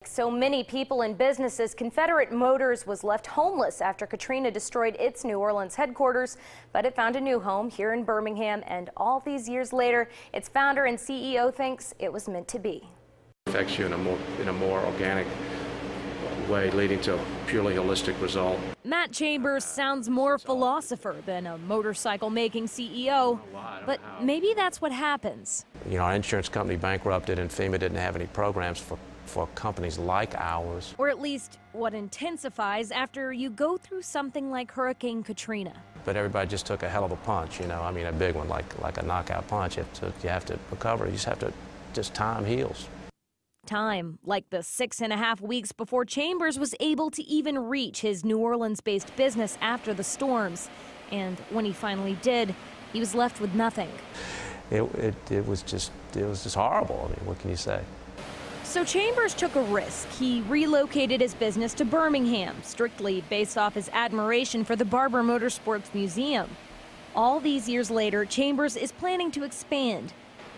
So many people and businesses, Confederate Motors was left homeless after Katrina destroyed its New Orleans headquarters, but it found a new home here in Birmingham, and all these years later, its founder and CEO thinks it was meant to be. It affects you in a more organic way, leading to a purely holistic result. Matt Chambers sounds more philosopher than a motorcycle-making CEO, but maybe that's what happens. You know, our insurance company bankrupted, and FEMA didn't have any programs for companies like ours. Or at least what intensifies after you go through something like Hurricane Katrina. But everybody just took a hell of a punch, you know, I mean a big one, like a knockout punch. You have to recover, you just have to, time heals. Time, like the 6.5 weeks before Chambers was able to even reach his New Orleans-based business after the storms. And when he finally did, he was left with nothing. It was just horrible. I mean, what can you say? So Chambers took a risk. He relocated his business to Birmingham, strictly based off his admiration for the Barber Motorsports Museum. All these years later, Chambers is planning to expand.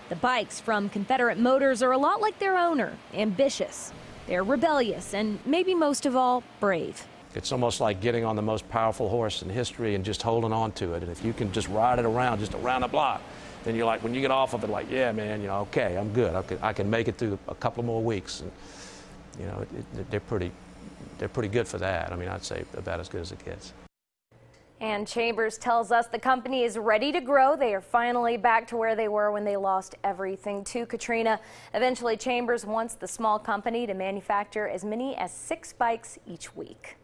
The bikes from Confederate Motors are a lot like their owner, ambitious. They're rebellious and, maybe most of all, brave. It's almost like getting on the most powerful horse in history and just holding on to it. And if you can just ride it around, just around the block, then you're like, when you get off of it, like, yeah, man, you know, okay, I'm good. I can make it through a couple more weeks. And, you know, they're pretty good for that. I mean, I'd say about as good as it gets. And Chambers tells us the company is ready to grow. They are finally back to where they were when they lost everything to Katrina. Eventually, Chambers wants the small company to manufacture as many as 6 bikes each week.